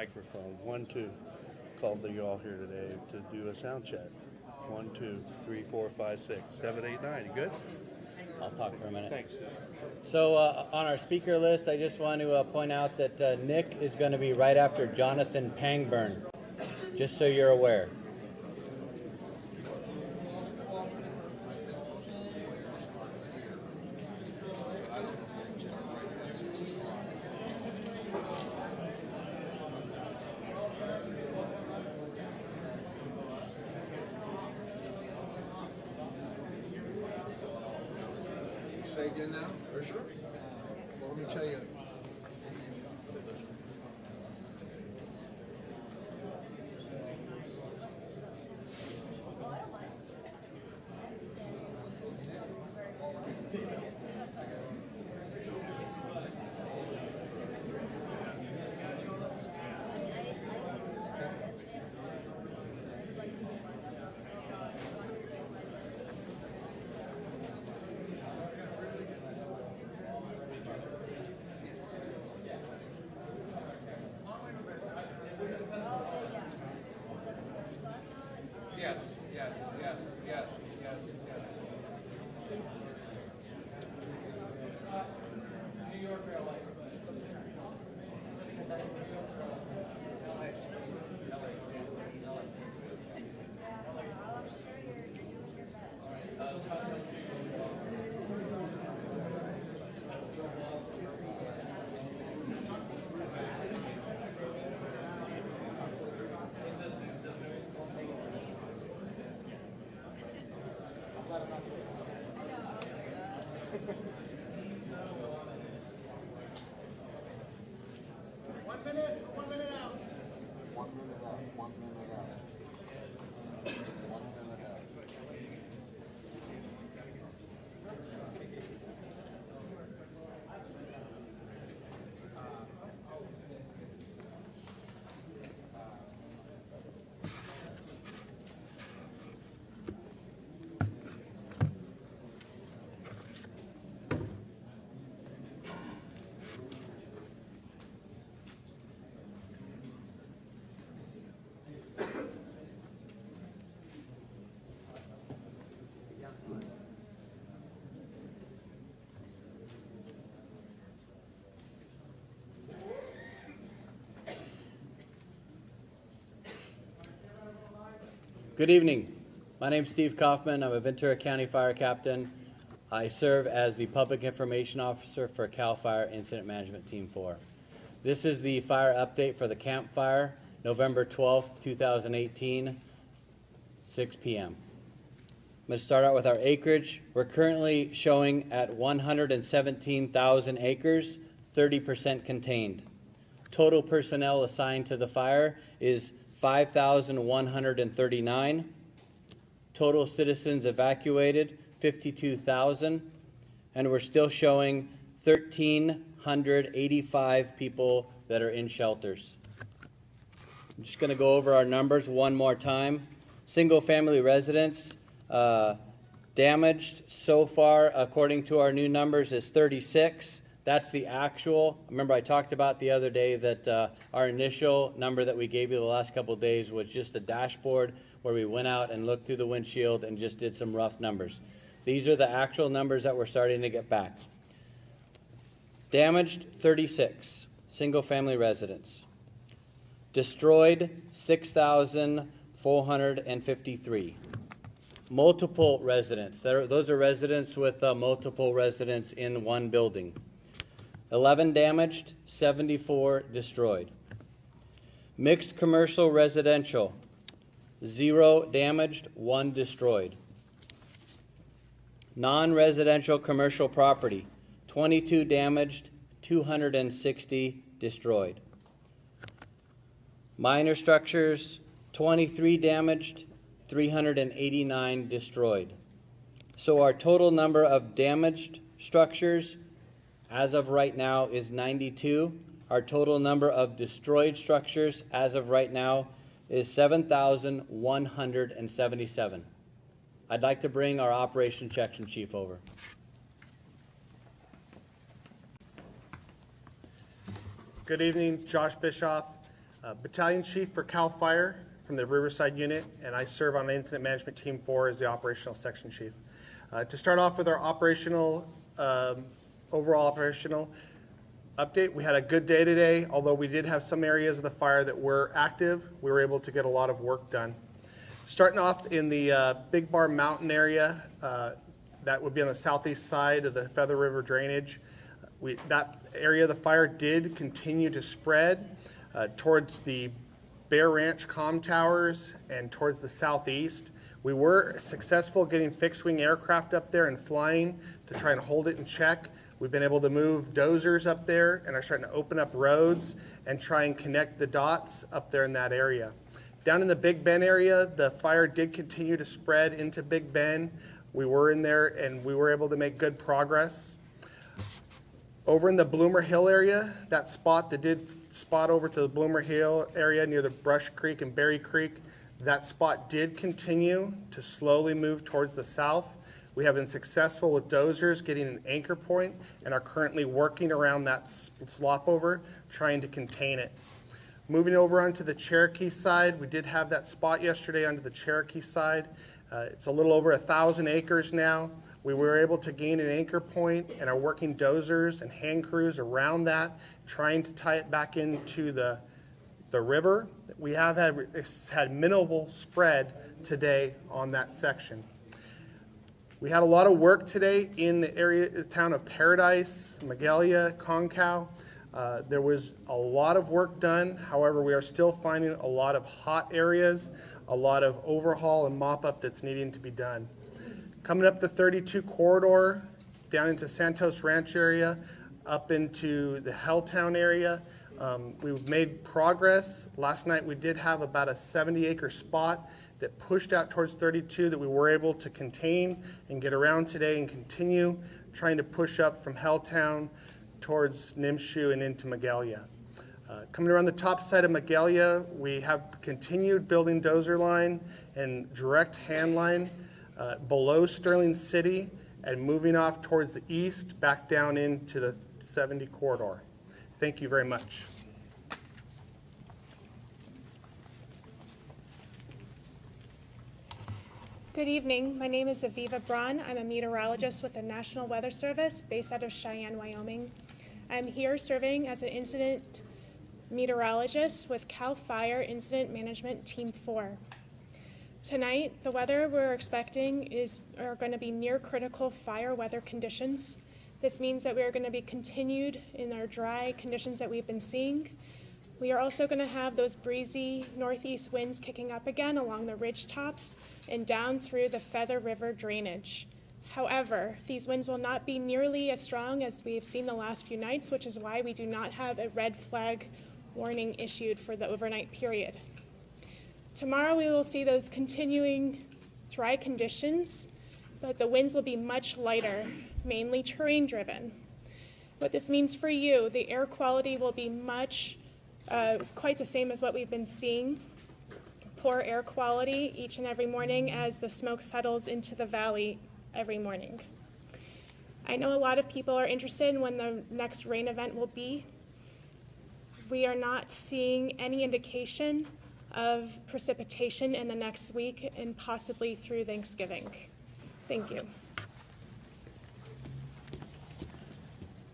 microphone. 1, 2. Called you all here today to do a sound check. 1, 2, 3, 4, 5, 6, 7, 8, 9. You good? I'll talk for a minute. Thanks. So on our speaker list, I just want to point out that Nick is going to be right after Jonathan Pangburn, just so you're aware. Say again now? For sure. Well, let me tell you. Yes. New York or LA? One minute out. 1 minute out. 1 minute out. 1 minute out. Good evening. My name is Steve Kaufman. I'm a Ventura County Fire Captain. I serve as the Public Information Officer for CAL FIRE Incident Management Team 4. This is the fire update for the Camp Fire, November 12th, 2018, 6 p.m. I'm going to start out with our acreage. We're currently showing at 117,000 acres, 30% contained. Total personnel assigned to the fire is 5,139. Total citizens evacuated, 52,000. And we're still showing 1,385 people that are in shelters. I'm just going to go over our numbers one more time. Single-family residents damaged so far, according to our new numbers, is 36. That's the actual. Remember, I talked about the other day that our initial number that we gave you the last couple of days was just a dashboard where we went out and looked through the windshield and just did some rough numbers. These are the actual numbers that we're starting to get back. Damaged, 36, single-family residents. Destroyed, 6,453. Multiple residents. Those are residents with multiple residents in one building. 11 damaged, 74 destroyed. Mixed commercial residential, 0 damaged, 1 destroyed. Non-residential commercial property, 22 damaged, 260 destroyed. Minor structures, 23 damaged, 389 destroyed. So our total number of damaged structures as of right now is 92. Our total number of destroyed structures as of right now is 7,177. I'd like to bring our Operations Section Chief over. Good evening, Josh Bischoff. Battalion Chief for CAL FIRE from the Riverside Unit, and I serve on Incident Management Team 4 as the Operational Section Chief. To start off with our overall operational update, we had a good day today. Although we did have some areas of the fire that were active, we were able to get a lot of work done. Starting off in the Big Bar Mountain area, that would be on the southeast side of the Feather River drainage. That area of the fire did continue to spread towards the Bear Ranch comm towers and towards the southeast. We were successful getting fixed-wing aircraft up there and flying to try and hold it in check. We've been able to move dozers up there and are starting to open up roads and try and connect the dots up there in that area. Down in the Big Bend area, the fire did continue to spread into Big Bend. We were in there and we were able to make good progress. Over in the Bloomer Hill area, that spot that did spot over to the Bloomer Hill area near the Brush Creek and Berry Creek, that spot did continue to slowly move towards the south. We have been successful with dozers getting an anchor point and are currently working around that slop over, trying to contain it. Moving over onto the Cherokee side, we did have that spot yesterday onto the Cherokee side. It's a little over 1,000 acres now. We were able to gain an anchor point and are working dozers and hand crews around that, trying to tie it back into the river. We have had minimal spread today on that section. We had a lot of work today in the area, the town of Paradise, Magalia, Concow. There was a lot of work done. However, we are still finding a lot of hot areas, a lot of overhaul and mop-up that's needing to be done. Coming up the 32 corridor, down into Santos Ranch area, up into the Helltown area, we've made progress. Last night we did have about a 70-acre spot that pushed out towards 32 that we were able to contain and get around today and continue trying to push up from Helltown towards Nimshu and into Magalia. Coming around the top side of Magalia, we have continued building dozer line and direct hand line below Sterling City and moving off towards the east back down into the 70 corridor. Thank you very much. Good evening. My name is Aviva Braun. I'm a meteorologist with the National Weather Service based out of Cheyenne, Wyoming. I'm here serving as an incident meteorologist with CAL FIRE Incident Management Team 4. Tonight, the weather we're expecting are going to be near critical fire weather conditions. This means that we are going to be continued in our dry conditions that we've been seeing. We are also going to have those breezy northeast winds kicking up again along the ridge tops and down through the Feather River drainage. However, these winds will not be nearly as strong as we have seen the last few nights, which is why we do not have a red flag warning issued for the overnight period. Tomorrow we will see those continuing dry conditions, but the winds will be much lighter, mainly terrain driven. What this means for you, the air quality will be quite the same as what we've been seeing. Poor air quality each and every morning as the smoke settles into the valley every morning. I know a lot of people are interested in when the next rain event will be. We are not seeing any indication of precipitation in the next week and possibly through Thanksgiving. Thank you.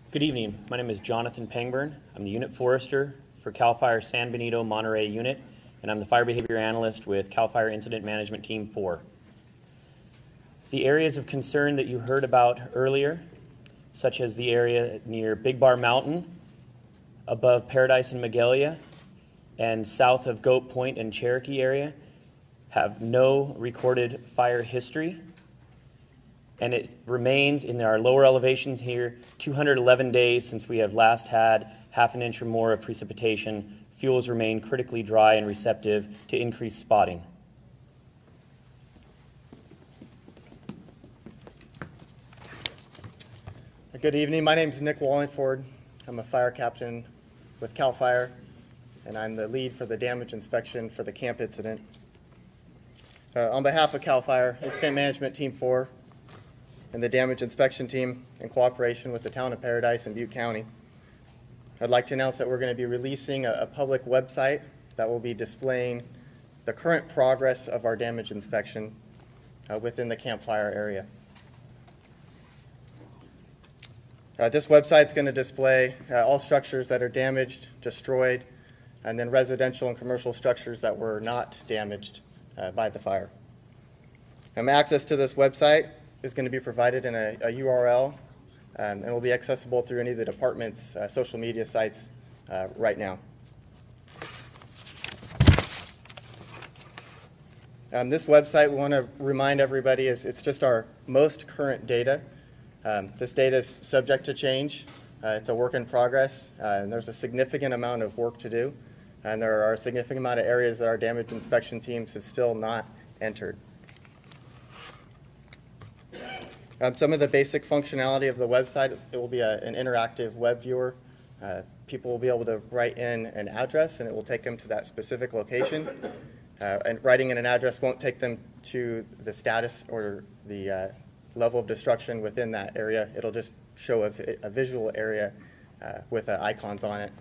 Good evening. My name is Jonathan Pangburn. I'm the unit forester for CAL FIRE San Benito Monterey unit, and I'm the fire behavior analyst with CAL FIRE Incident Management Team 4. The areas of concern that you heard about earlier, such as the area near Big Bar Mountain, above Paradise and Magalia, and south of Goat Point and Cherokee area, have no recorded fire history. And it remains in our lower elevations here 211 days since we have last had half an inch or more of precipitation. Fuels remain critically dry and receptive to increased spotting. Good evening. My name is Nick Wallingford. I'm a fire captain with CAL FIRE, and I'm the lead for the damage inspection for the camp incident. On behalf of CAL FIRE Incident Management Team 4 and the damage inspection team in cooperation with the town of Paradise and Butte County, I'd like to announce that we're going to be releasing a public website that will be displaying the current progress of our damage inspection within the campfire area. This website is going to display all structures that are damaged, destroyed, and then residential and commercial structures that were not damaged by the fire. Access to this website is going to be provided in a URL and will be accessible through any of the department's social media sites right now. This website, we want to remind everybody, it's just our most current data. This data is subject to change. It's a work in progress, and there's a significant amount of work to do, and there are a significant amount of areas that our damage inspection teams have still not entered. Some of the basic functionality of the website, it will be an interactive web viewer. People will be able to write in an address, and it will take them to that specific location. And writing in an address won't take them to the status or the level of destruction within that area. It'll just show a visual area with icons on it.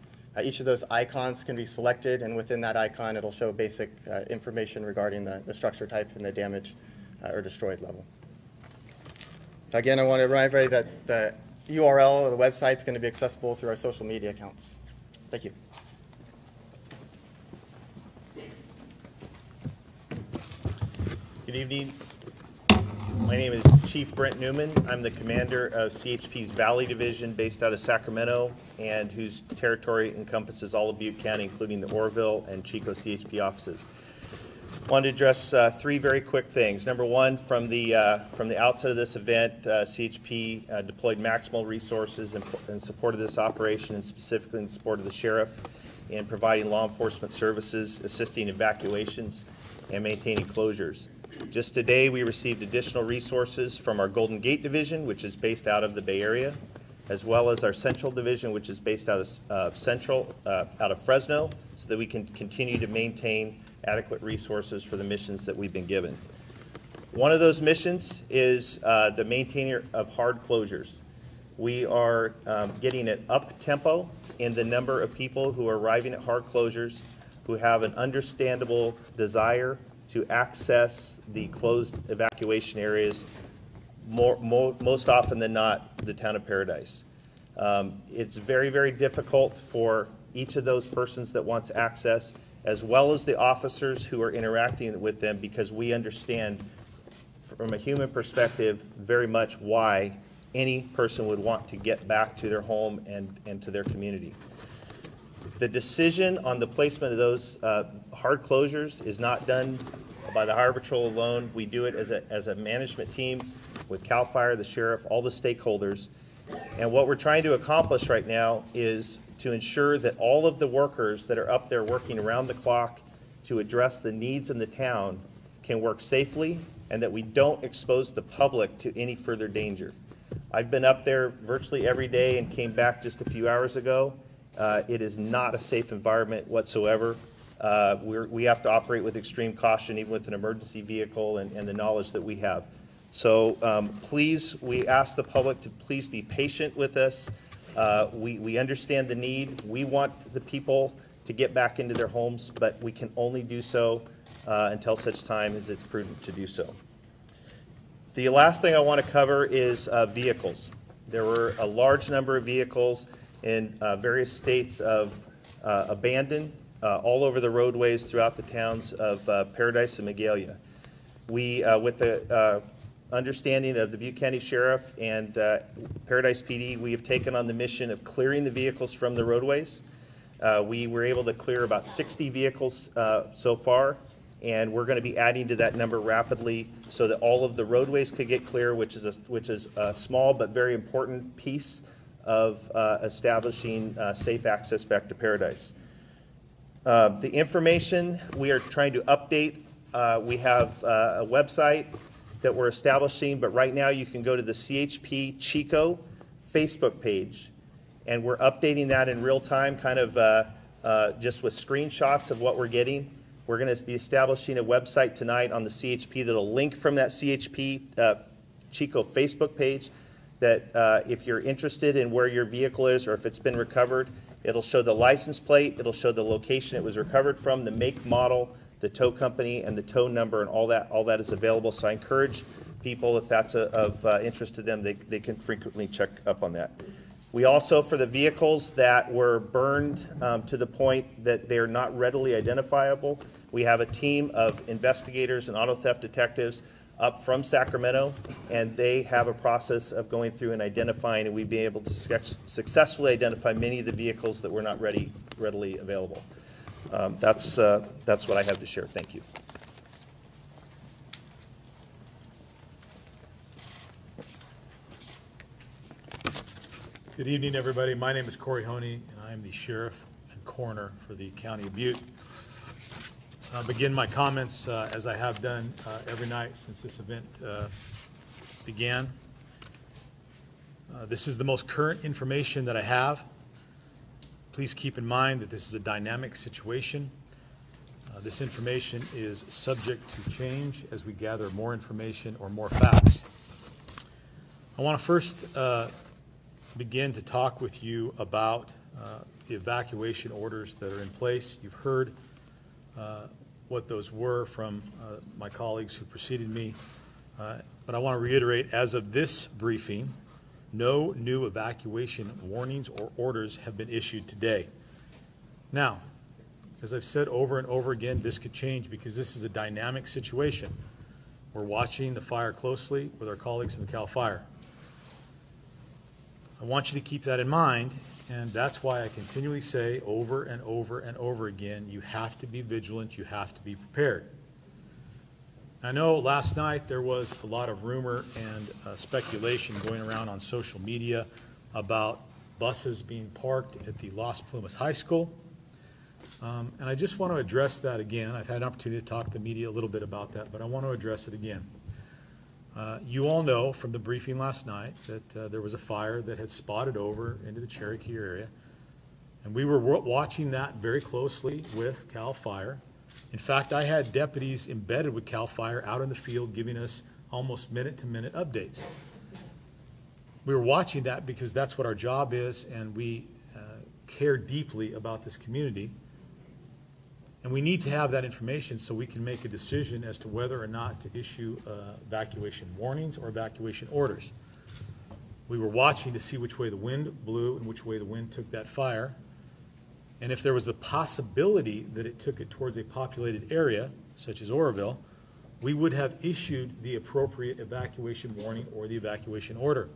Each of those icons can be selected, and within that icon, it'll show basic information regarding the structure type and the damage or destroyed level. Again, I want to remind everybody that the URL or the website is going to be accessible through our social media accounts. Thank you. Good evening. My name is Chief Brent Newman. I'm the commander of CHP's Valley Division based out of Sacramento, and whose territory encompasses all of Butte County, including the Oroville and Chico CHP offices. I wanted to address three very quick things. Number one, from the outset of this event, CHP deployed maximal resources in support of this operation, and specifically in support of the sheriff in providing law enforcement services, assisting evacuations, and maintaining closures. Just today, we received additional resources from our Golden Gate Division, which is based out of the Bay Area, as well as our Central Division, which is based out of Fresno, so that we can continue to maintain adequate resources for the missions that we've been given. One of those missions is the maintainer of hard closures. We are getting an up-tempo in the number of people who are arriving at hard closures, who have an understandable desire to access the closed evacuation areas, most often than not, the town of Paradise. It's very, very difficult for each of those persons that wants access, as well as the officers who are interacting with them, because we understand from a human perspective very much why any person would want to get back to their home and to their community. The decision on the placement of those hard closures is not done by the Highway Patrol alone. We do it as a management team with CAL FIRE, the sheriff, all the stakeholders. And what we're trying to accomplish right now is to ensure that all of the workers that are up there working around the clock to address the needs in the town can work safely, and that we don't expose the public to any further danger. I've been up there virtually every day and came back just a few hours ago. It is not a safe environment whatsoever. We have to operate with extreme caution, even with an emergency vehicle and the knowledge that we have. So please, we ask the public to please be patient with us. We understand the need. We want the people to get back into their homes, but we can only do so until such time as it's prudent to do so. The last thing I want to cover is vehicles. There were a large number of vehicles in various states of abandon all over the roadways throughout the towns of Paradise and Magalia. We, with the understanding of the Butte County Sheriff and Paradise PD, we have taken on the mission of clearing the vehicles from the roadways. We were able to clear about 60 vehicles so far, and we're going to be adding to that number rapidly so that all of the roadways could get clear, which is a small but very important piece of establishing safe access back to Paradise. The information we are trying to update, we have a website that we're establishing, but right now you can go to the CHP Chico Facebook page, and we're updating that in real time, kind of just with screenshots of what we're getting. We're going to be establishing a website tonight on the CHP that'll link from that CHP Chico Facebook page, that if you're interested in where your vehicle is or if it's been recovered, It'll show the license plate, it'll show the location it was recovered from, the make, model, the tow company, and the tow number, and all that is available. So I encourage people, if that's of interest to them, they can frequently check up on that. We also, for the vehicles that were burned to the point that they're not readily identifiable, we have a team of investigators and auto theft detectives up from Sacramento, and they have a process of going through and identifying, and we've been able to successfully identify many of the vehicles that were not readily available. That's what I have to share. Thank you. Good evening, everybody. My name is Corey Honey, and I am the sheriff and coroner for the County of Butte. I'll begin my comments as I have done every night since this event began. This is the most current information that I have. Please keep in mind that this is a dynamic situation. This information is subject to change as we gather more information or more facts. I want to first begin to talk with you about the evacuation orders that are in place. You've heard what those were from my colleagues who preceded me, but I want to reiterate, as of this briefing, no new evacuation warnings or orders have been issued today. Now, as I've said over and over again, this could change because this is a dynamic situation. We're watching the fire closely with our colleagues in the CAL FIRE. I want you to keep that in mind, and that's why I continually say over and over and over again, you have to be vigilant, you have to be prepared. I know last night there was a lot of rumor and speculation going around on social media about buses being parked at the Las Plumas High School, and I just want to address that again. I've had an opportunity to talk to the media a little bit about that, but I want to address it again. You all know from the briefing last night that there was a fire that had spotted over into the Cherokee area, and we were watching that very closely with CAL FIRE. In fact, I had deputies embedded with CAL FIRE out in the field giving us almost minute-to-minute updates. We were watching that because that's what our job is, and we care deeply about this community. And we need to have that information so we can make a decision as to whether or not to issue evacuation warnings or evacuation orders. We were watching to see which way the wind blew and which way the wind took that fire. And if there was the possibility that it took it towards a populated area, such as Oroville, we would have issued the appropriate evacuation warning or the evacuation order.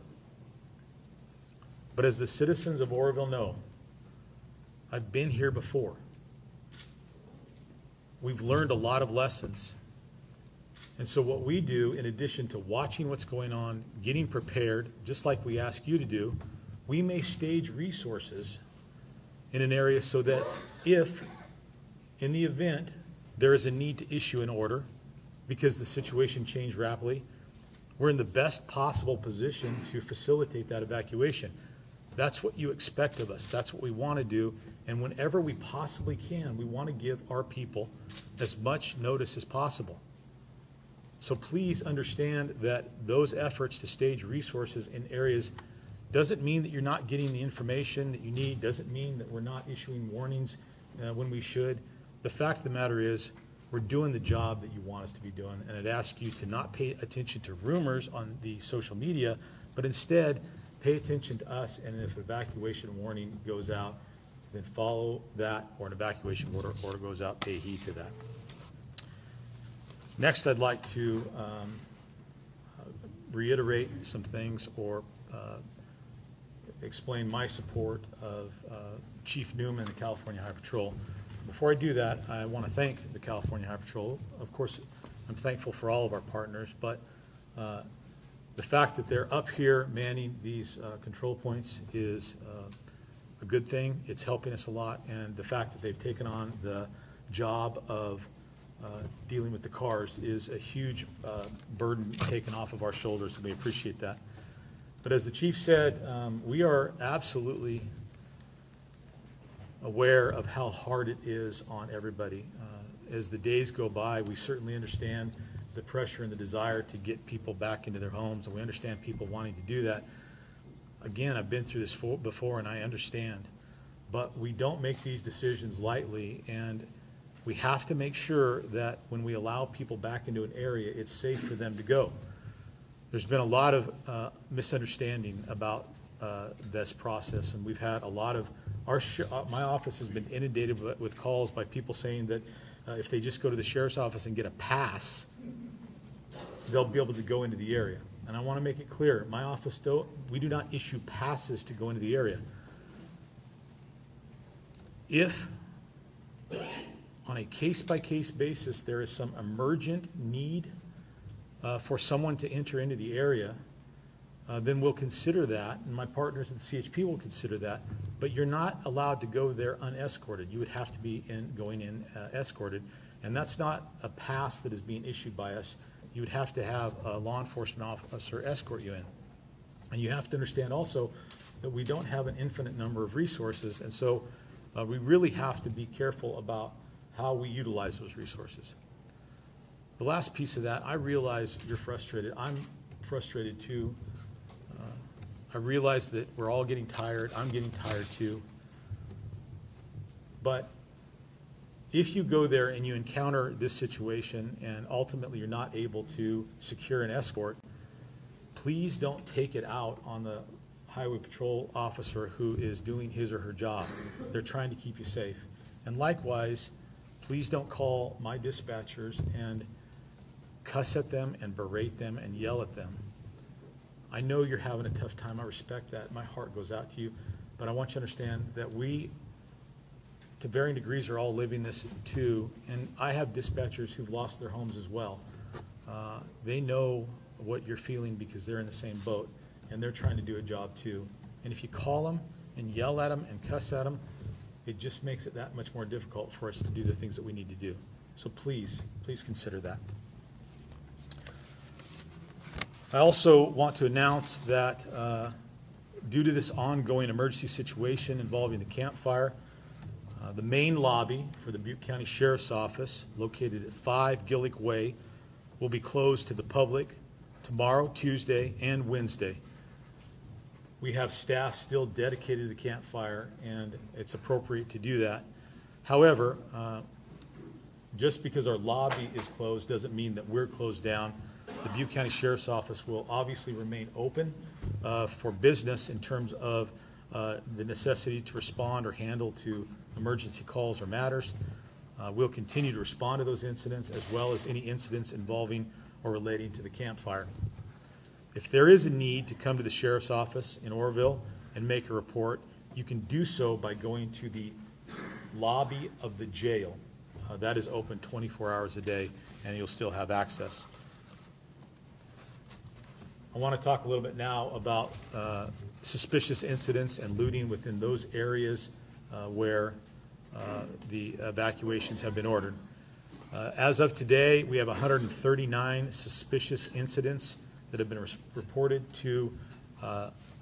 But as the citizens of Oroville know, I've been here before. We've learned a lot of lessons. And so what we do, in addition to watching what's going on, getting prepared, just like we ask you to do, we may stage resources in an area so that if, in the event, there is a need to issue an order because the situation changed rapidly, we're in the best possible position to facilitate that evacuation. That's what you expect of us. That's what we want to do. And whenever we possibly can, we want to give our people as much notice as possible. So please understand that those efforts to stage resources in areas doesn't mean that you're not getting the information that you need, doesn't mean that we're not issuing warnings when we should. The fact of the matter is we're doing the job that you want us to be doing, and I'd ask you to not pay attention to rumors on the social media, but instead pay attention to us, and if an evacuation warning goes out, then follow that, or an evacuation order goes out, pay heed to that. Next, I'd like to reiterate some things or explain my support of Chief Newman and the California High Patrol. Before I do that, I want to thank the California High Patrol. Of course, I'm thankful for all of our partners, but the fact that they're up here manning these control points is a good thing. It's helping us a lot, and the fact that they've taken on the job of dealing with the cars is a huge burden taken off of our shoulders, and we appreciate that. But as the chief said, we are absolutely aware of how hard it is on everybody. As the days go by, we certainly understand the pressure and the desire to get people back into their homes, and we understand people wanting to do that. Again, I've been through this before, and I understand. but we don't make these decisions lightly, and we have to make sure that when we allow people back into an area, it's safe for them to go. There's been a lot of misunderstanding about this process, and we've had a lot of, my office has been inundated with calls by people saying that if they just go to the sheriff's office and get a pass, they'll be able to go into the area. And I want to make it clear, my office, we do not issue passes to go into the area. If on a case-by-case basis there is some emergent need for someone to enter into the area, then we'll consider that, and my partners at the CHP will consider that, but you're not allowed to go there unescorted. You would have to be going in escorted, and that's not a pass that is being issued by us. You would have to have a law enforcement officer escort you in. And you have to understand also that we don't have an infinite number of resources, and so we really have to be careful about how we utilize those resources. The last piece of that, I realize you're frustrated. I'm frustrated too. I realize that we're all getting tired. I'm getting tired too. But if you go there and you encounter this situation and ultimately you're not able to secure an escort, please don't take it out on the highway patrol officer who is doing his or her job. They're trying to keep you safe. And likewise, please don't call my dispatchers and cuss at them and berate them and yell at them. I know you're having a tough time. I respect that. My heart goes out to you. But I want you to understand that we, to varying degrees, are all living this too. And I have dispatchers who've lost their homes as well. They know what you're feeling because they're in the same boat, and they're trying to do a job too. And if you call them and yell at them and cuss at them, it just makes it that much more difficult for us to do the things that we need to do. So please, please consider that. I also want to announce that due to this ongoing emergency situation involving the campfire, the main lobby for the Butte County Sheriff's Office, located at 5 Gillick Way, will be closed to the public tomorrow, Tuesday, and Wednesday. We have staff still dedicated to the campfire, and it's appropriate to do that. However, just because our lobby is closed doesn't mean that we're closed down. The Butte County Sheriff's Office will obviously remain open for business in terms of the necessity to respond or handle to emergency calls or matters. We'll continue to respond to those incidents as well as any incidents involving or relating to the campfire. If there is a need to come to the Sheriff's Office in Orrville and make a report, you can do so by going to the lobby of the jail. That is open 24 hours a day, and you'll still have access. I want to talk a little bit now about suspicious incidents and looting within those areas where the evacuations have been ordered. As of today, we have 139 suspicious incidents that have been reported to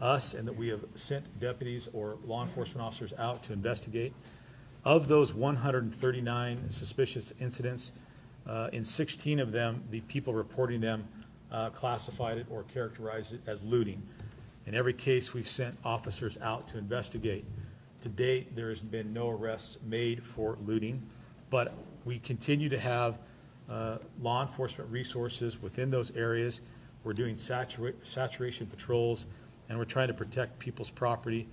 us and that we have sent deputies or law enforcement officers out to investigate. Of those 139 suspicious incidents, in 16 of them, the people reporting them classified it or characterized it as looting. In every case, we've sent officers out to investigate. To date, there has been no arrests made for looting, but we continue to have law enforcement resources within those areas. We're doing saturation patrols, and we're trying to protect people's property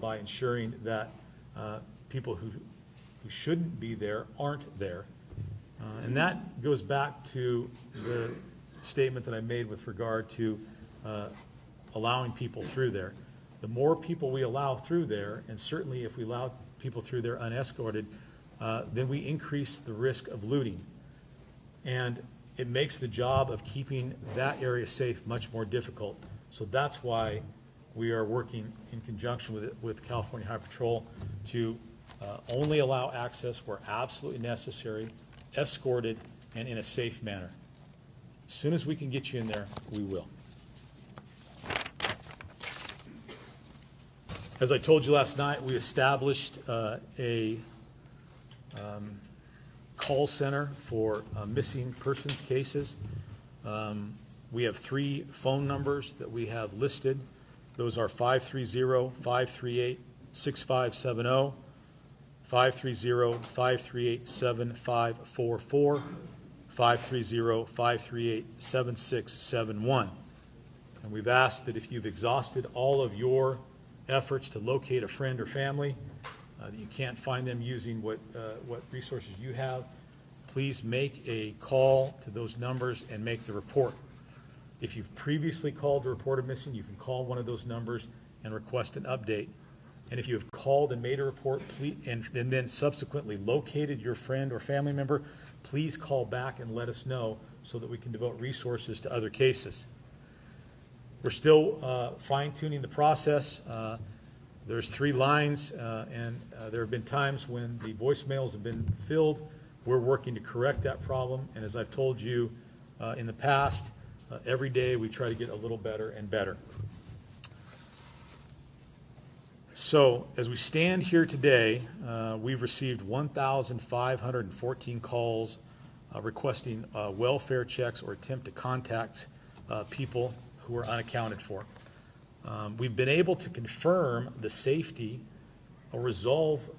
by ensuring that people who shouldn't be there aren't there. And that goes back to the statement that I made with regard to allowing people through there. The more people we allow through there, and certainly if we allow people through there unescorted, then we increase the risk of looting. And it makes the job of keeping that area safe much more difficult. So that's why we are working in conjunction with California Highway Patrol to only allow access where absolutely necessary, escorted, and in a safe manner. As soon as we can get you in there, we will. As I told you last night, we established a call center for missing persons cases. We have 3 phone numbers that we have listed. Those are 530-538-6900 530-6570, 530-538-7544, 530-538-7671. And we've asked that if you've exhausted all of your efforts to locate a friend or family, that you can't find them using what resources you have, please make a call to those numbers and make the report. If you've previously called to report a missing, you can call one of those numbers and request an update. And if you have called and made a report, and then subsequently located your friend or family member, please call back and let us know so that we can devote resources to other cases. We're still fine-tuning the process. There's 3 lines, and there have been times when the voicemails have been filled. We're working to correct that problem, and as I've told you in the past, every day we try to get a little better and better. So as we stand here today, we've received 1,514 calls requesting welfare checks or attempt to contact people who are unaccounted for. We've been able to confirm the safety or resolve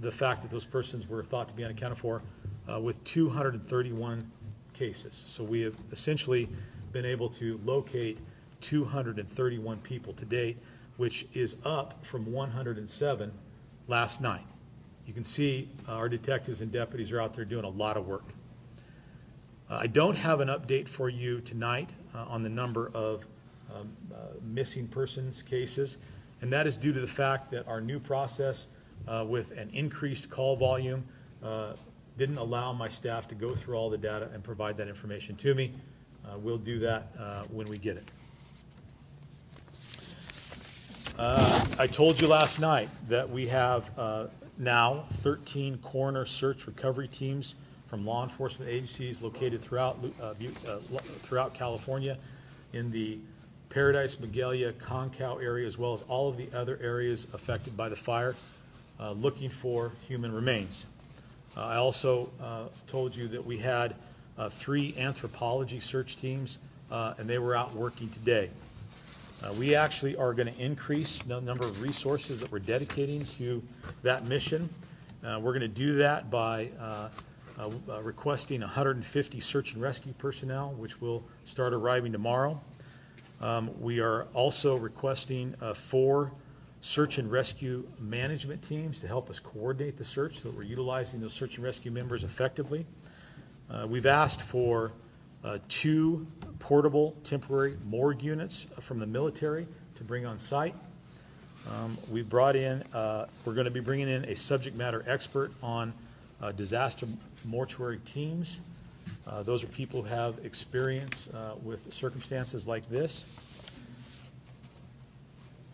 the fact that those persons were thought to be unaccounted for with 231 cases. So we have essentially been able to locate 231 people to date, which is up from 107 last night. You can see our detectives and deputies are out there doing a lot of work. I don't have an update for you tonight on the number of missing persons cases, and that is due to the fact that our new process with an increased call volume didn't allow my staff to go through all the data and provide that information to me. We'll do that when we get it. I told you last night that we have now 13 coroner search recovery teams from law enforcement agencies located throughout California in the Paradise, Magalia, Concow area, as well as all of the other areas affected by the fire, looking for human remains. I also told you that we had 3 anthropology search teams, and they were out working today. We actually are going to increase the number of resources that we're dedicating to that mission. We're going to do that by requesting 150 search and rescue personnel, which will start arriving tomorrow. We are also requesting 4 search and rescue management teams to help us coordinate the search so that we're utilizing those search and rescue members effectively. We've asked for 2 portable temporary morgue units from the military to bring on site. We brought in, we're going to be bringing in a subject matter expert on disaster mortuary teams. Those are people who have experience with circumstances like this.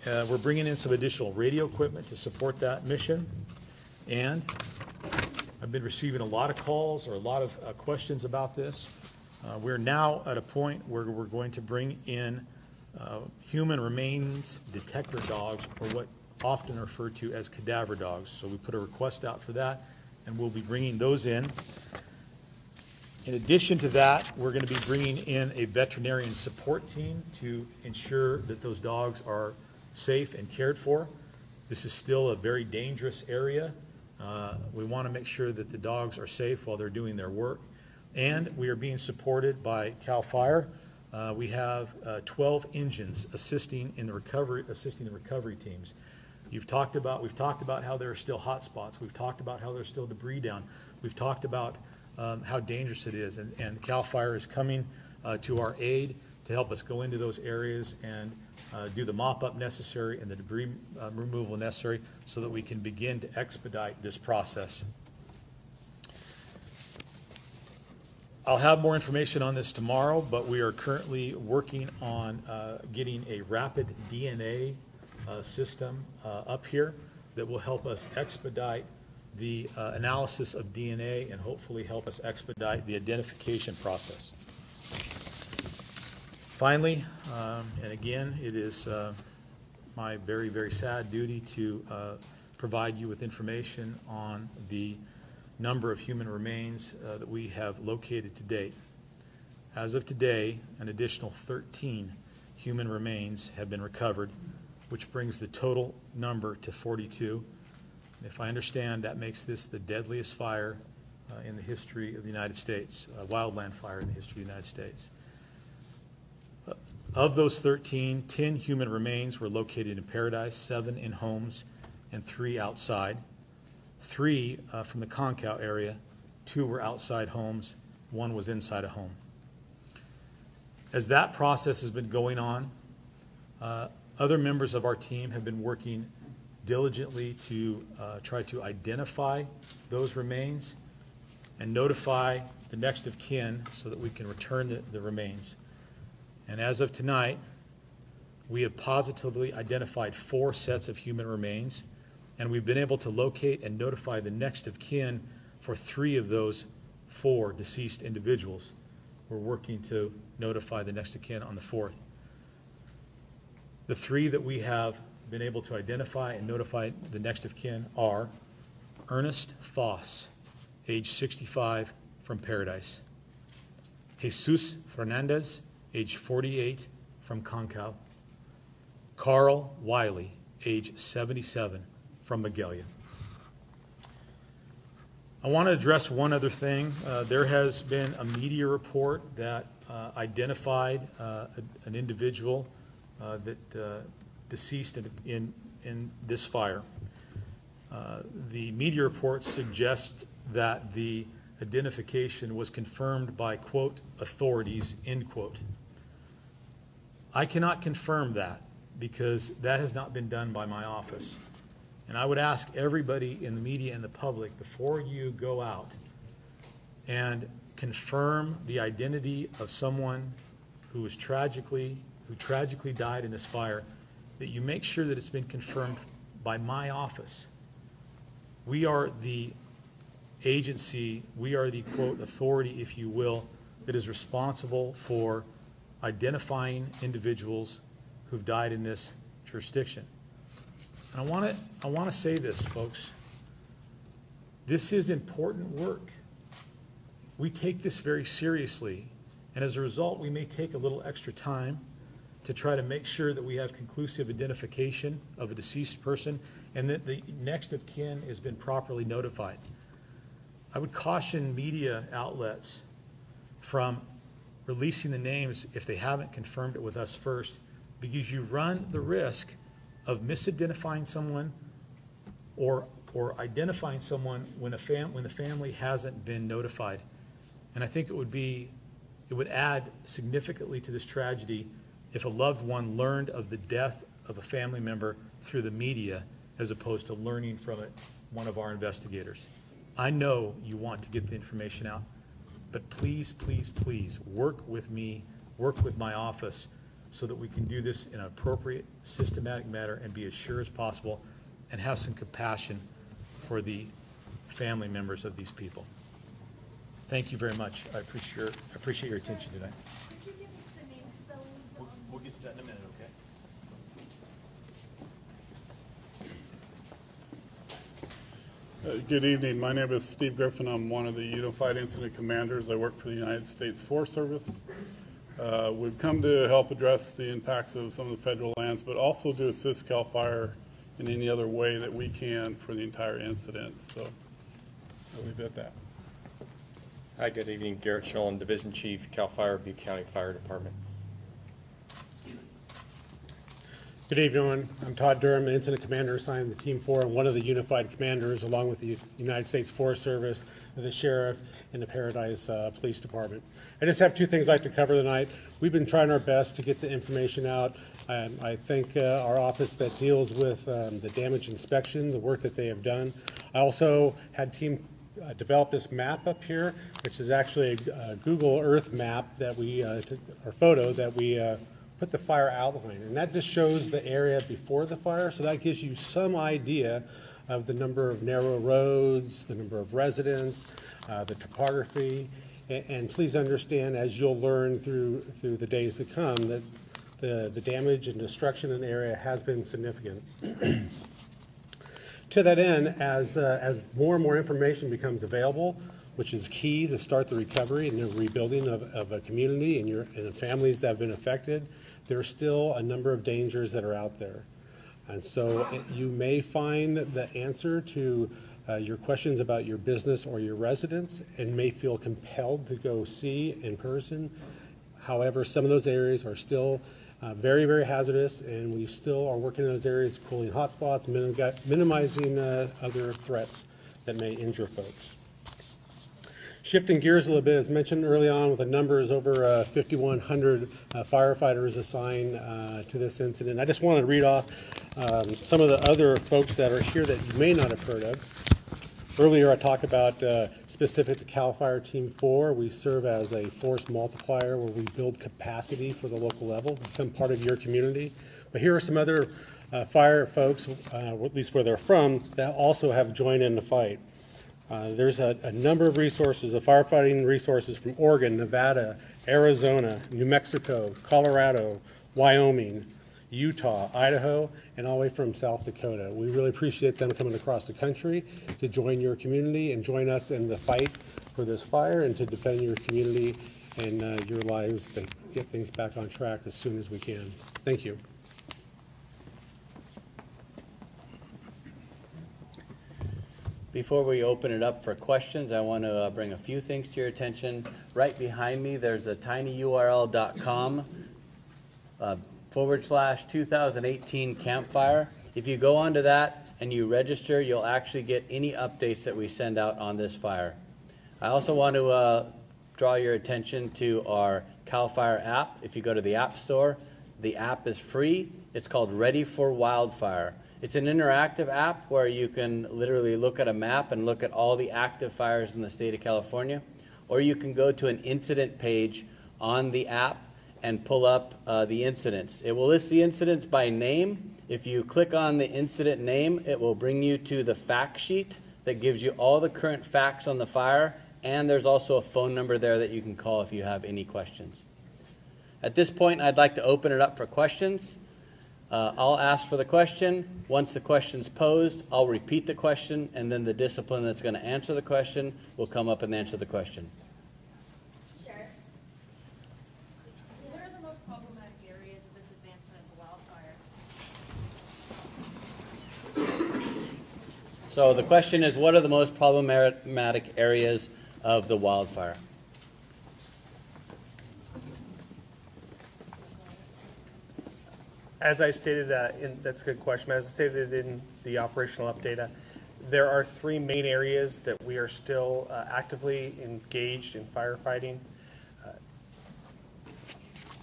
We're bringing in some additional radio equipment to support that mission. And I've been receiving a lot of calls or a lot of questions about this. We're now at a point where we're going to bring in human remains detector dogs, or what often referred to as cadaver dogs. So we put a request out for that, and we'll be bringing those in. In addition to that, we're going to be bringing in a veterinarian support team to ensure that those dogs are safe and cared for. This is still a very dangerous area. We want to make sure that the dogs are safe while they're doing their work. And we are being supported by CAL FIRE. We have 12 engines assisting the recovery teams. We've talked about how there are still hot spots. We've talked about how there's still debris down. We've talked about how dangerous it is, and CAL FIRE is coming to our aid to help us go into those areas and do the mop-up necessary and the debris removal necessary so that we can begin to expedite this process. I'll have more information on this tomorrow, but we are currently working on getting a rapid DNA system up here that will help us expedite the analysis of DNA and hopefully help us expedite the identification process. Finally, and again, it is my very, very sad duty to provide you with information on the number of human remains that we have located to date. As of today, an additional 13 human remains have been recovered. which brings the total number to 42. And if I understand, that makes this the deadliest fire in the history of the United States, wildland fire in the history of the United States. Of those 13, 10 human remains were located in Paradise, 7 in homes, and 3 outside. 3 from the Concow area, 2 were outside homes, 1 was inside a home. As that process has been going on, other members of our team have been working diligently to try to identify those remains and notify the next of kin so that we can return the remains. And as of tonight, we have positively identified 4 sets of human remains, and we've been able to locate and notify the next of kin for 3 of those 4 deceased individuals. We're working to notify the next of kin on the 4th. The 3 that we have been able to identify and notify the next of kin are Ernest Foss, age 65, from Paradise; Jesus Fernandez, age 48, from Concow; Carl Wiley, age 77, from Magalia. I want to address one other thing. There has been a media report that identified an individual that deceased in this fire. The media report suggests that the identification was confirmed by, quote, authorities, end quote. I cannot confirm that because that has not been done by my office. And I would ask everybody in the media and the public, before you go out and confirm the identity of someone who tragically died in this fire, that you make sure that it's been confirmed by my office. We are the agency, we are the, quote, authority, if you will, that is responsible for identifying individuals who've died in this jurisdiction. And I want to say this, folks. This is important work. We take this very seriously, and as a result, we may take a little extra time to try to make sure that we have conclusive identification of a deceased person and that the next of kin has been properly notified. I would caution media outlets from releasing the names if they haven't confirmed it with us first, because you run the risk of misidentifying someone or identifying someone when the family hasn't been notified. And I think it would add significantly to this tragedy if a loved one learned of the death of a family member through the media as opposed to learning from it, one of our investigators. I know you want to get the information out, but please, please, please work with me, work with my office so that we can do this in an appropriate, systematic manner and be as sure as possible and have some compassion for the family members of these people. Thank you very much. I appreciate your attention tonight. Could you give us the name spellings? We'll get to that in a minute, okay? Good evening. My name is Steve Griffin. I'm one of the Unified Incident Commanders. I work for the United States Forest Service. We've come to help address the impacts of some of the federal lands, but also to assist CAL FIRE in any other way that we can for the entire incident. So I'll leave it at that. Hi, good evening. Garrett Schoen, Division Chief, CAL FIRE, Butte County Fire Department. Good evening. I'm Todd Durham, Incident Commander assigned to Team 4 and one of the Unified Commanders along with the United States Forest Service, the Sheriff, and the Paradise Police Department. I just have 2 things I'd like to cover tonight. We've been trying our best to get the information out. I thank our office that deals with the damage inspection, the work that they have done. I also had team develop this map up here, which is actually a Google Earth map that we, or photo that we put the fire outline, and that just shows the area before the fire, so that gives you some idea of the number of narrow roads, the number of residents, the topography, and please understand, as you'll learn through the days to come, that the damage and destruction in the area has been significant. To that end, as more and more information becomes available, which is key to start the recovery and the rebuilding of a community and the families that have been affected, there are still a number of dangers that are out there. And so you may find the answer to your questions about your business or your residence and may feel compelled to go see in person. However, some of those areas are still very, very hazardous, and we still are working in those areas, cooling hotspots, minimizing other threats that may injure folks. Shifting gears a little bit, as mentioned early on, with the numbers over 5,100 firefighters assigned to this incident. I just want to read off some of the other folks that are here that you may not have heard of. Earlier, I talked about specific to CAL FIRE Team 4. We serve as a force multiplier where we build capacity for the local level, become part of your community. But here are some other fire folks, at least where they're from, that also have joined in the fight. There's a number of resources, of firefighting resources from Oregon, Nevada, Arizona, New Mexico, Colorado, Wyoming, Utah, Idaho, and all the way from South Dakota. We really appreciate them coming across the country to join your community and join us in the fight for this fire and to defend your community and your lives to get things back on track as soon as we can. Thank you. Before we open it up for questions, I want to bring a few things to your attention. Right behind me, there's a tinyurl.com /2018 campfire. If you go onto that and you register, you'll actually get any updates that we send out on this fire. I also want to draw your attention to our CAL FIRE app. If you go to the App Store, the app is free. It's called Ready for Wildfire. It's an interactive app where you can literally look at a map and look at all the active fires in the state of California. Or you can go to an incident page on the app and pull up the incidents. It will list the incidents by name. If you click on the incident name, it will bring you to the fact sheet that gives you all the current facts on the fire, and there's also a phone number there that you can call if you have any questions. At this point, I'd like to open it up for questions. I'll ask for the question. Once the question's posed, I'll repeat the question, and then the discipline that's going to answer the question will come up and answer the question. Sheriff, what are the most problematic areas of this advancement of the wildfire? So the question is, what are the most problematic areas of the wildfire? As I stated, that's a good question. As I stated in the operational update, there are three main areas that we are still actively engaged in firefighting.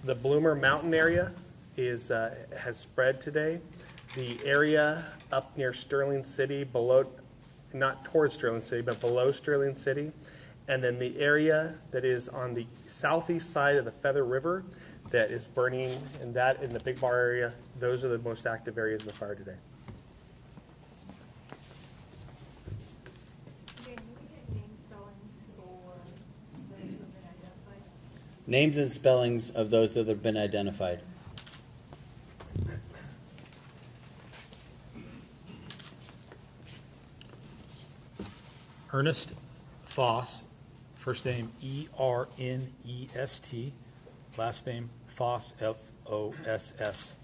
The Bloomer Mountain area has spread today. The area up near Sterling City, below, not towards Sterling City, but below Sterling City, and then the area that is on the southeast side of the Feather River that is burning, and that in the Big Bar area, those are the most active areas of the fire today. Names and spellings of those that have been identified. Ernest Foss, first name E-R-N-E-S-T, last name Foss, F-O-S-S.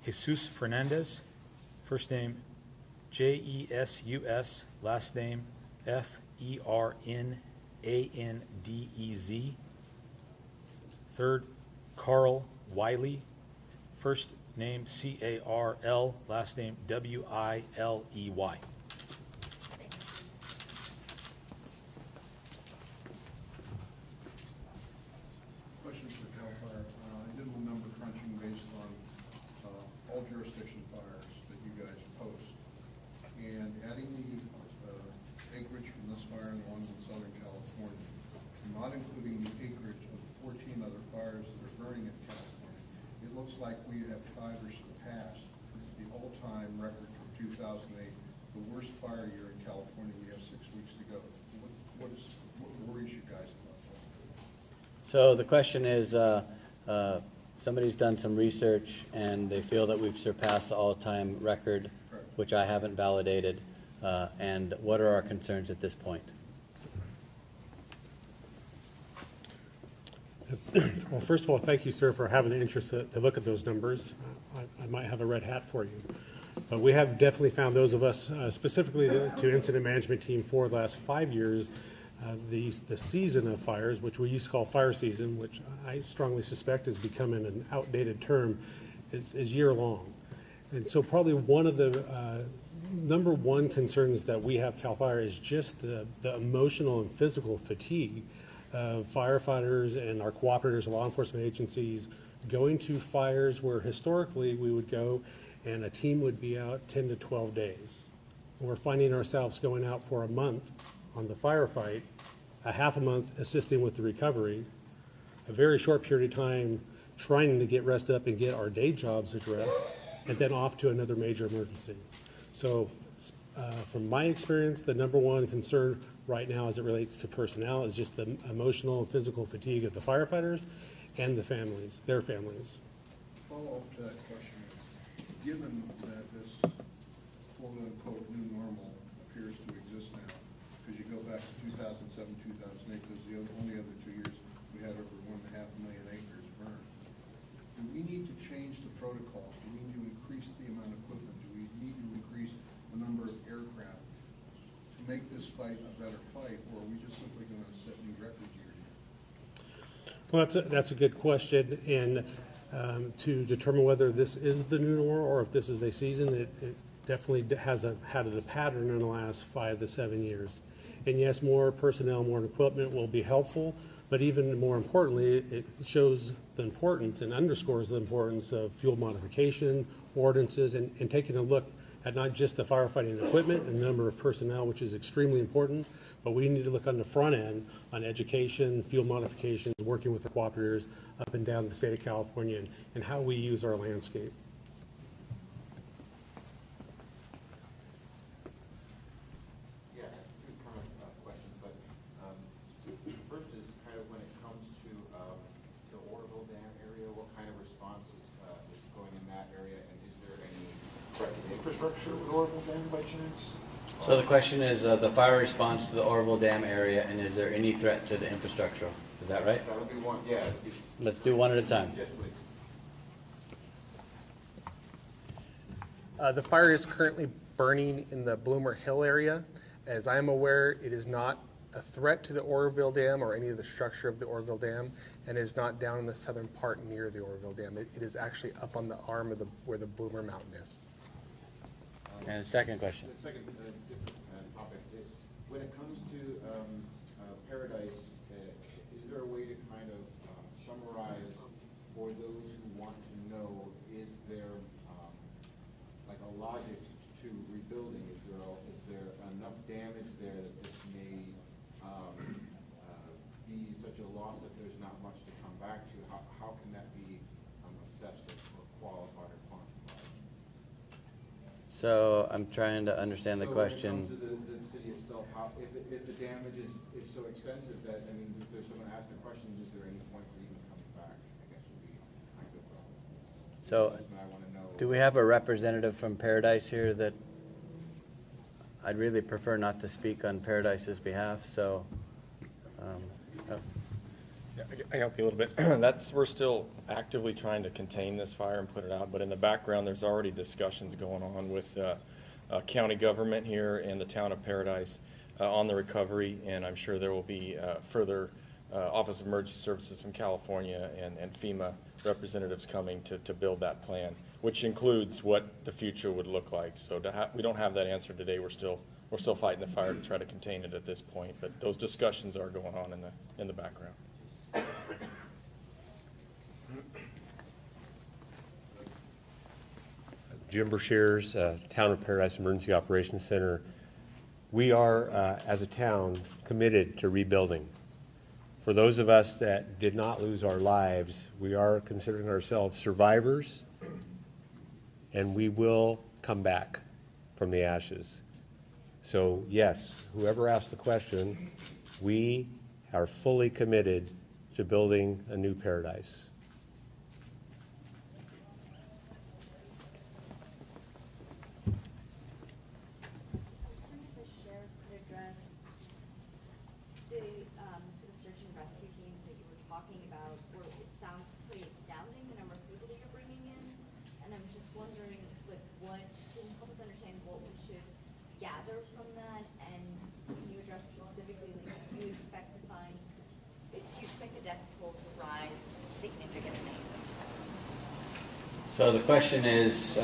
Jesus Fernandez, first name J-E-S-U-S, last name F-E-R-N-A-N-D-E-Z. Third, Carl Wiley, first name C-A-R-L, last name W-I-L-E-Y. Question for CAL FIRE. I did a little number crunching based on all jurisdiction fires that you guys post. And adding the acreage from this fire and the one in Southern California, not including the acreage of 14 other fires that are burning in California, it looks like we have tied or surpassed the all-time record from 2008, the worst fire year in California. We have 6 weeks to go. What worries you guys about that? So the question is, somebody's done some research and they feel that we've surpassed the all-time record, which I haven't validated. And what are our concerns at this point? Well, first of all, thank you, sir, for having an interest to look at those numbers. I might have a red hat for you. But we have definitely found, those of us, specifically to Incident Management Team 4 the last 5 years, the season of fires, which we used to call fire season, which I strongly suspect is becoming an outdated term, is year-long. And so probably one of the number one concerns that we have CAL FIRE is just the emotional and physical fatigue of firefighters and our cooperators, law enforcement agencies, going to fires where historically we would go and a team would be out 10 to 12 days. We're finding ourselves going out for a month on the firefight, a half a month assisting with the recovery, a very short period of time trying to get rest up and get our day jobs addressed, and then off to another major emergency. So from my experience, the number one concern right now as it relates to personnel is just the emotional and physical fatigue of the firefighters and the families, their families. Follow up to that question. Given that this quote-unquote new normal appears to exist now, because you go back to 2007, 2008, those are the only other 2 years we had over 1.5 million acres burned. Do we need to change the protocols? Do we need to increase the amount of equipment? Do we need to increase the number of aircraft to make this fight a better fight, or are we just simply going to set new records year to year? Well, that's a good question, and to determine whether this is the new normal or if this is a season, it definitely had a pattern in the last 5 to 7 years. And yes, more personnel, more equipment will be helpful, but even more importantly, it shows the importance and underscores the importance of fuel modification, ordinances, and taking a look at not just the firefighting equipment and the number of personnel, which is extremely important, but we need to look on the front end on education, fuel modifications, working with the cooperators up and down the state of California, and how we use our landscape. Yeah, two kind of questions, but first is kind of when it comes to the Oroville Dam area, what kind of response is going in that area, and is there any threat to the infrastructure with Oroville Dam by chance? So the question is the fire response to the Oroville Dam area, and is there any threat to the infrastructure? Is that right? That would be one, yeah. Let's do one at a time. Yes, please. The fire is currently burning in the Bloomer Hill area. As I am aware, it is not a threat to the Oroville Dam or any of the structure of the Oroville Dam, and is not down in the southern part near the Oroville Dam. It is actually up on the arm of where the Bloomer Mountain is. And the second question. The second different topic is, when it comes to Paradise, is there a way to kind of summarize for those who want to know, is there like a logic to rebuilding? Is there enough damage there that this may be such a loss that there's not much to come back to? How can that be assessed or qualified or quantified? So I'm trying to understand the question. When it comes to the city itself, if the damage is so extensive that, I mean, if there's someone asking a question, is there any point for even coming back? I guess would be kind of So I want to know. do we have a representative from Paradise here that I'd really prefer not to speak on Paradise's behalf, so. Yeah, I can help you a little bit. We're still actively trying to contain this fire and put it out, but in the background, there's already discussions going on with county government here and the town of Paradise on the recovery, and I'm sure there will be further Office of Emergency Services from California and FEMA representatives coming to build that plan, which includes what the future would look like. So we don't have that answer today. We're still fighting the fire to try to contain it at this point, but those discussions are going on in the background. Jim Brashears, Town of Paradise Emergency Operations Center. We are, as a town, committed to rebuilding. For those of us that did not lose our lives, we are considering ourselves survivors, and we will come back from the ashes. So yes, whoever asked the question, we are fully committed to building a new Paradise. The sheriff could address the sort of search and rescue teams that you were talking about So the question is,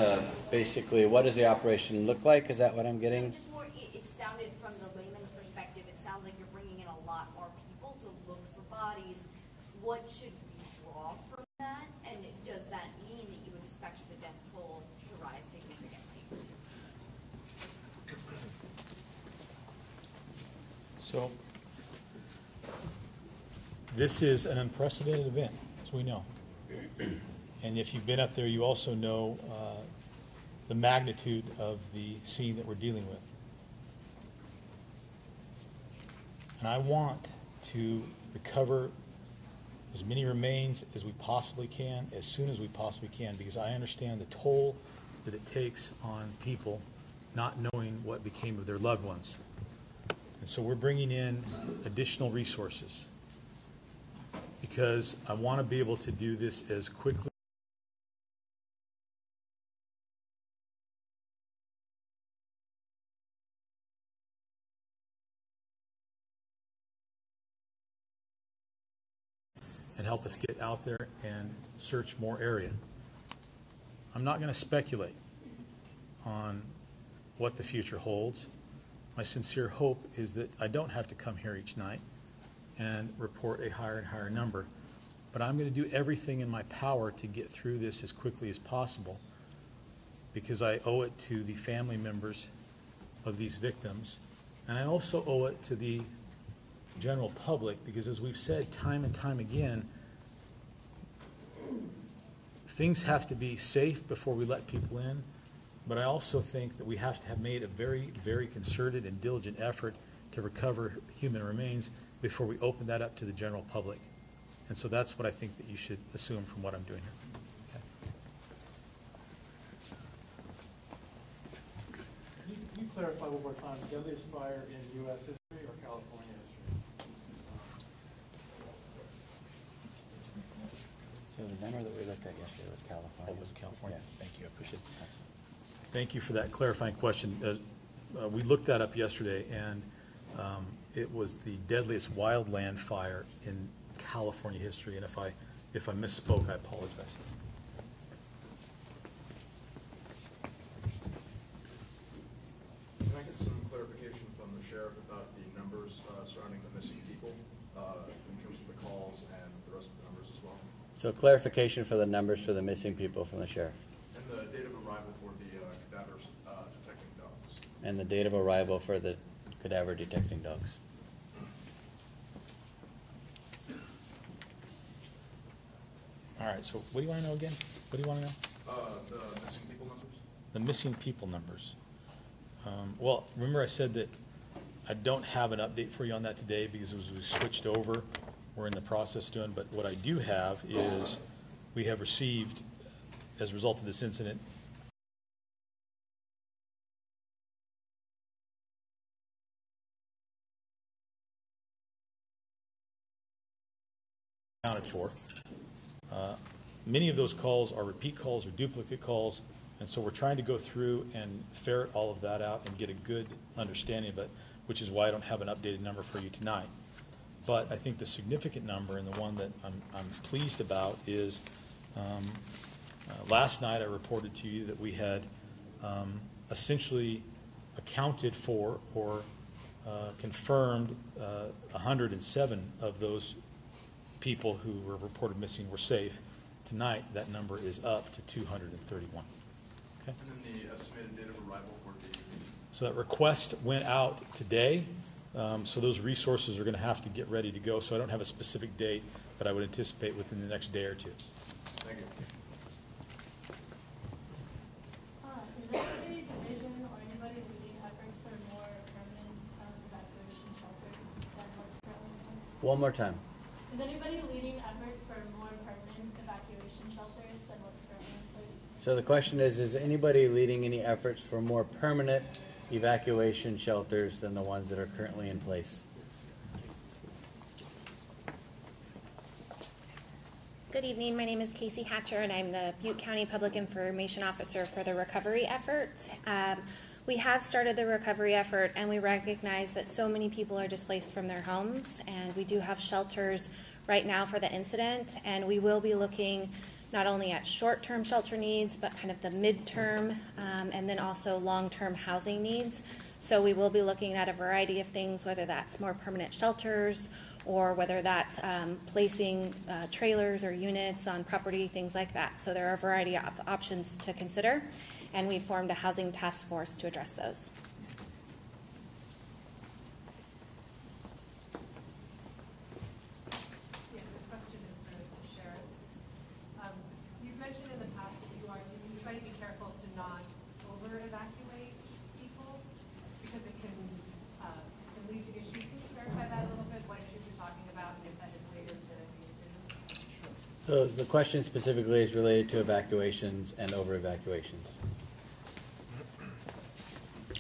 basically, what does the operation look like? Is that what I'm getting? Just more, it sounded from the layman's perspective, it sounds like you're bringing in a lot more people to look for bodies. What should we draw from that? And does that mean that you expect the death toll to rise significantly? So, this is an unprecedented event, as we know. And if you've been up there, you also know the magnitude of the scene that we're dealing with. And I want to recover as many remains as we possibly can, as soon as we possibly can, because I understand the toll that it takes on people not knowing what became of their loved ones. And so we're bringing in additional resources because I want to be able to do this as quickly and help us get out there and search more area. I'm not going to speculate on what the future holds. My sincere hope is that I don't have to come here each night and report a higher and higher number, but I'm going to do everything in my power to get through this as quickly as possible because I owe it to the family members of these victims, and I also owe it to the general public because, as we've said time and time again, things have to be safe before we let people in, but I also think that we have to have made a very, very concerted and diligent effort to recover human remains before we open that up to the general public. And so that's what I think that you should assume from what I'm doing here. Okay. Can you clarify one more time, deadliest fire in U.S. history or California history? So the number that we looked at yesterday was California. Oh, was California? Yeah. Thank you. I appreciate it. Thank you for that clarifying question. We looked that up yesterday, and it was the deadliest wildland fire in California history. And if I misspoke, I apologize. Can I get some clarification from the sheriff about the numbers surrounding the missing people in terms of the calls and the rest of the numbers as well? So clarification for the numbers for the missing people from the sheriff. And the date of arrival for the cadavers detecting dogs. And the date of arrival for the cadaver detecting dogs. All right, so what do you want to know again? What do you want to know? The missing people numbers? The missing people numbers. Well, remember I said that I don't have an update for you on that today because as we switched over, we're in the process doing, but what I do have is we have received, as a result of this incident, accounted for. Many of those calls are repeat calls or duplicate calls, and so we're trying to go through and ferret all of that out and get a good understanding of it, which is why I don't have an updated number for you tonight. But I think the significant number and the one that I'm pleased about is last night I reported to you that we had essentially accounted for or confirmed 107 of those people who were reported missing were safe. Tonight, that number is up to 231. Okay? And then the estimated date of arrival for the... So that request went out today, so those resources are going to have to get ready to go. So I don't have a specific date, but I would anticipate within the next day or two. Thank you. Is there a division or anybody leading efforts for more permanent evacuation shelters than what's currently in place? One more time. Is anybody leading efforts for more permanent evacuation shelters than what's currently in place? So the question is anybody leading any efforts for more permanent evacuation shelters than the ones that are currently in place? Good evening. My name is Casey Hatcher, and I'm the Butte County Public Information Officer for the recovery effort. We have started the recovery effort, and we recognize that so many people are displaced from their homes, and we do have shelters right now for the incident, and we will be looking not only at short-term shelter needs, but kind of the midterm, and then also long-term housing needs. So we will be looking at a variety of things, whether that's more permanent shelters or whether that's placing trailers or units on property, things like that. So there are a variety of options to consider, and we formed a housing task force to address those. You've mentioned in the past that you try to be careful to not over-evacuate people because it can lead to issues. Can you clarify that a little bit, what issues you're talking about, and if that is related to the decision? So the question specifically is related to evacuations and over-evacuations.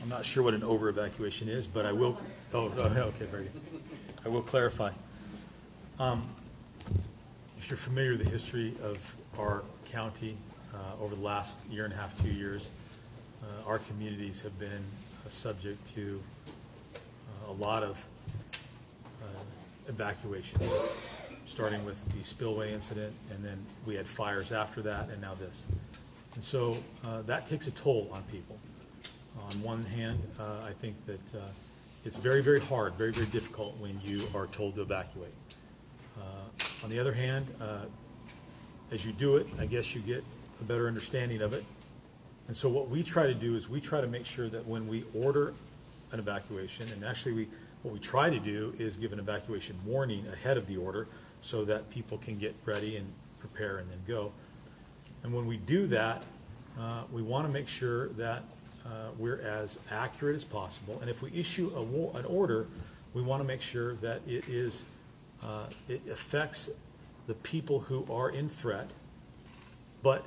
I'm not sure what an over-evacuation is, but I will, okay, very good. I will clarify. If you're familiar with the history of our county over the last year and a half, 2 years, our communities have been subject to a lot of evacuations, starting with the spillway incident, and then we had fires after that, and now this. And so that takes a toll on people. On one hand, I think that it's very, very hard, very, very difficult when you are told to evacuate. On the other hand, as you do it, I guess you get a better understanding of it. And so what we try to do is we try to make sure that when we order an evacuation, and actually what we try to do is give an evacuation warning ahead of the order so that people can get ready and prepare and then go. And when we do that, we want to make sure that we're as accurate as possible. And if we issue an order, we want to make sure that it is it affects the people who are in threat, but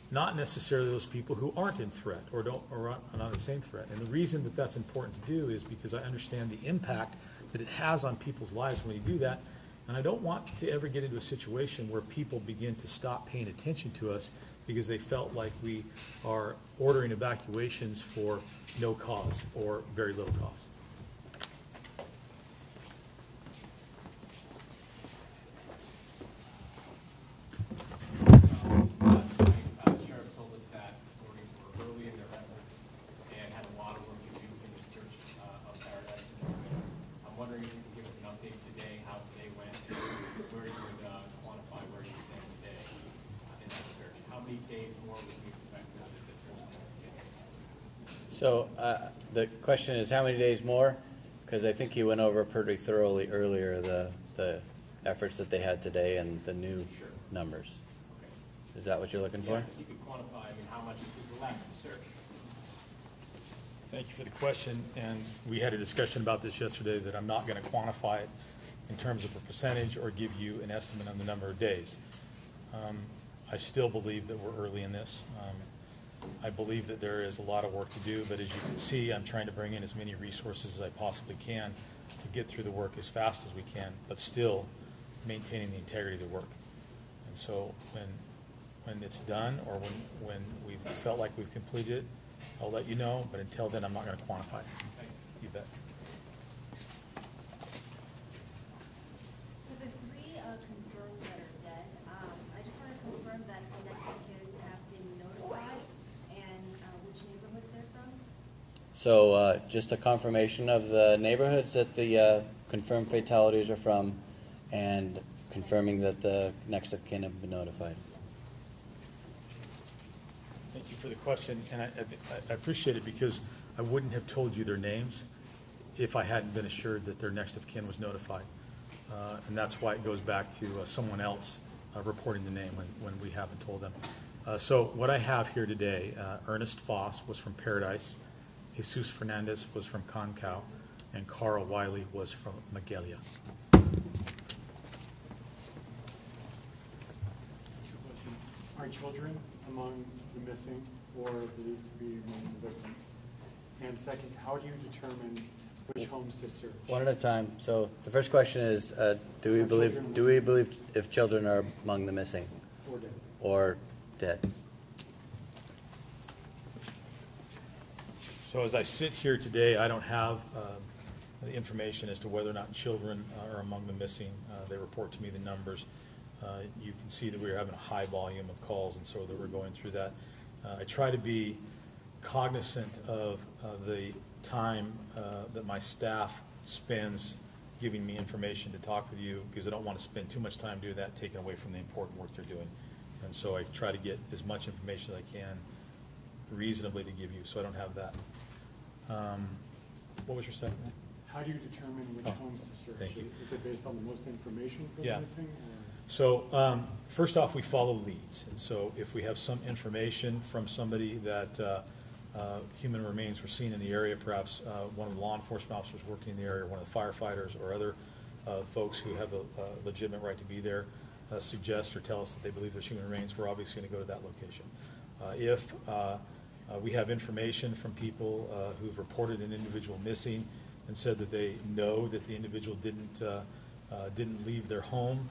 not necessarily those people who aren't in threat or are not the same threat. And the reason that that's important to do is because I understand the impact that it has on people's lives when you do that. And I don't want to ever get into a situation where people begin to stop paying attention to us because they felt like we are ordering evacuations for no cause or very little cause. So the question is how many days more? Because I think you went over pretty thoroughly earlier the efforts that they had today and the new numbers. Okay. Is that what you're looking for? If you could quantify, how much is left to search? Thank you for the question, and we had a discussion about this yesterday that I'm not going to quantify it in terms of a percentage or give you an estimate on the number of days. I still believe that we're early in this. I believe that there is a lot of work to do, but as you can see, I'm trying to bring in as many resources as I possibly can to get through the work as fast as we can, but still maintaining the integrity of the work. And so when it's done or when we've felt like we've completed it, I'll let you know, but until then, I'm not going to quantify it. You bet. For the 3 confirmed that are dead, I just want to confirm that the next of kin have been notified and which neighborhoods they're from. So just a confirmation of the neighborhoods that the confirmed fatalities are from and confirming that the next of kin have been notified. Thank you for the question, and I appreciate it because I wouldn't have told you their names if I hadn't been assured that their next of kin was notified. And that's why it goes back to someone else reporting the name when we haven't told them. So what I have here today, Ernest Foss was from Paradise, Jesus Fernandez was from Concau, and Carl Wiley was from Magalia. Are children among the missing or believed to be among the victims? And second, how do you determine which homes to search? One at a time. So the first question is, do we believe if children are among the missing or dead? So as I sit here today, I don't have the information as to whether or not children are among the missing. They report to me the numbers. You can see that we were having a high volume of calls, and so that we're going through that. I try to be cognizant of the time that my staff spends giving me information to talk with you, because I don't want to spend too much time doing that, taking away from the important work they're doing. And so I try to get as much information as I can reasonably to give you, so I don't have that. What was your second? How do you determine which homes to search? Thank you. Is it based on the most information for Yeah. the missing? Or? So first off, we follow leads. And so if we have some information from somebody that human remains were seen in the area, perhaps one of the law enforcement officers working in the area, one of the firefighters, or other folks who have a legitimate right to be there, suggest or tell us that they believe there's human remains, we're obviously going to go to that location. If we have information from people who've reported an individual missing and said that they know that the individual didn't leave their home,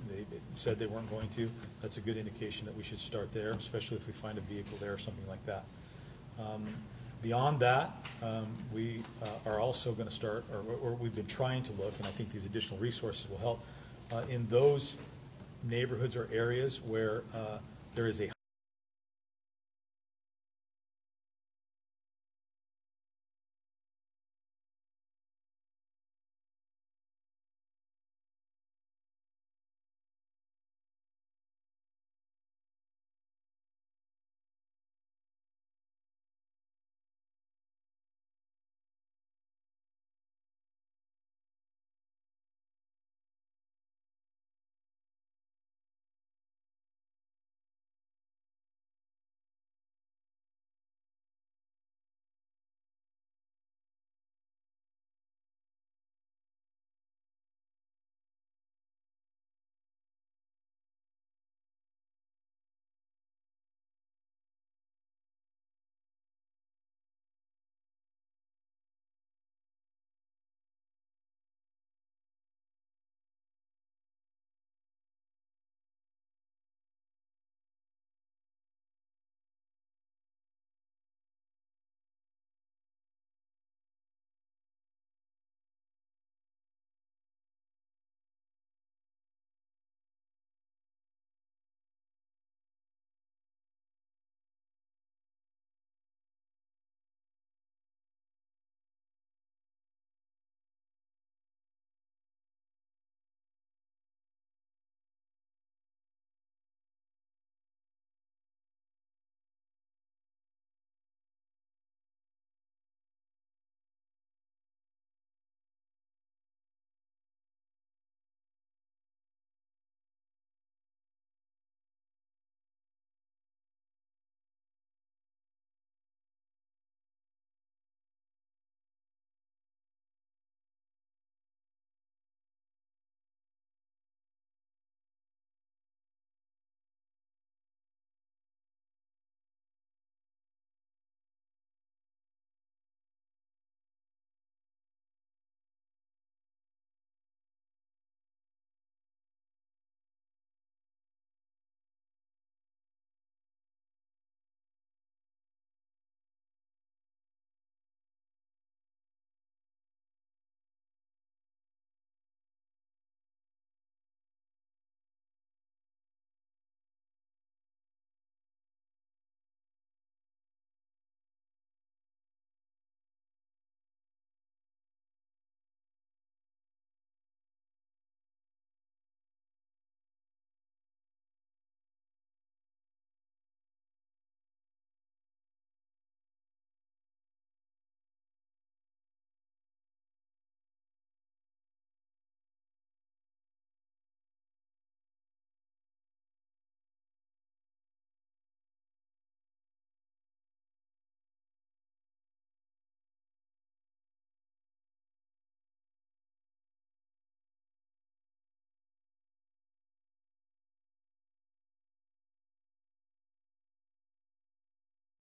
they said they weren't going to, that's a good indication that we should start there, especially if we find a vehicle there or something like that. Beyond that, we are also going to start, or we've been trying to look, and I think these additional resources will help, in those neighborhoods or areas where there is a